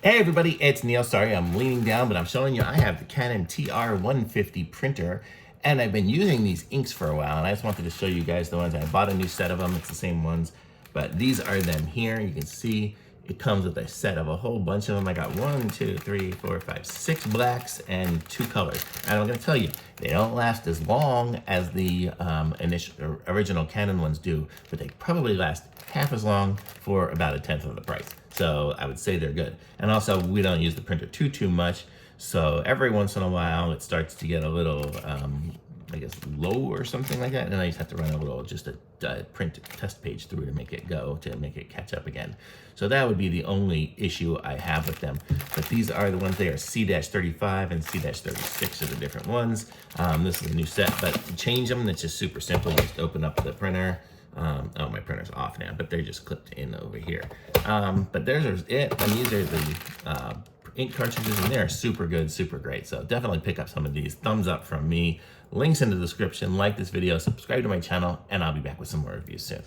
Hey everybody, it's Neil. Sorry, I'm leaning down, but I'm showing you I have the Canon TR150 printer, and I've been using these inks for a while, and I just wanted to show you guys the ones. I bought a new set of them. It's the same ones, but these are them here. You can see it comes with a set of a whole bunch of them. I got 1, 2, 3, 4, 5, 6 blacks and 2 colors. And I'm gonna tell you, they don't last as long as the original Canon ones do, but they probably last half as long for about 1/10 of the price. So I would say they're good. And also, we don't use the printer too much. So every once in a while, it starts to get a little, I guess, low or something like that. And I just have to run a little, just a print test page through to make it go, to make it catch up again. So that would be the only issue I have with them. But these are the ones, they are C-35 and C-36 are the different ones. This is a new set, but to change them, it's just super simple. You just open up the printer. Oh, my printer's off now, but they're just clipped in over here. But there's it, and these are the ink cartridges, and they're super good, super great. So definitely pick up some of these. Thumbs up from me. Links in the description. Like this video, subscribe to my channel, and I'll be back with some more reviews soon.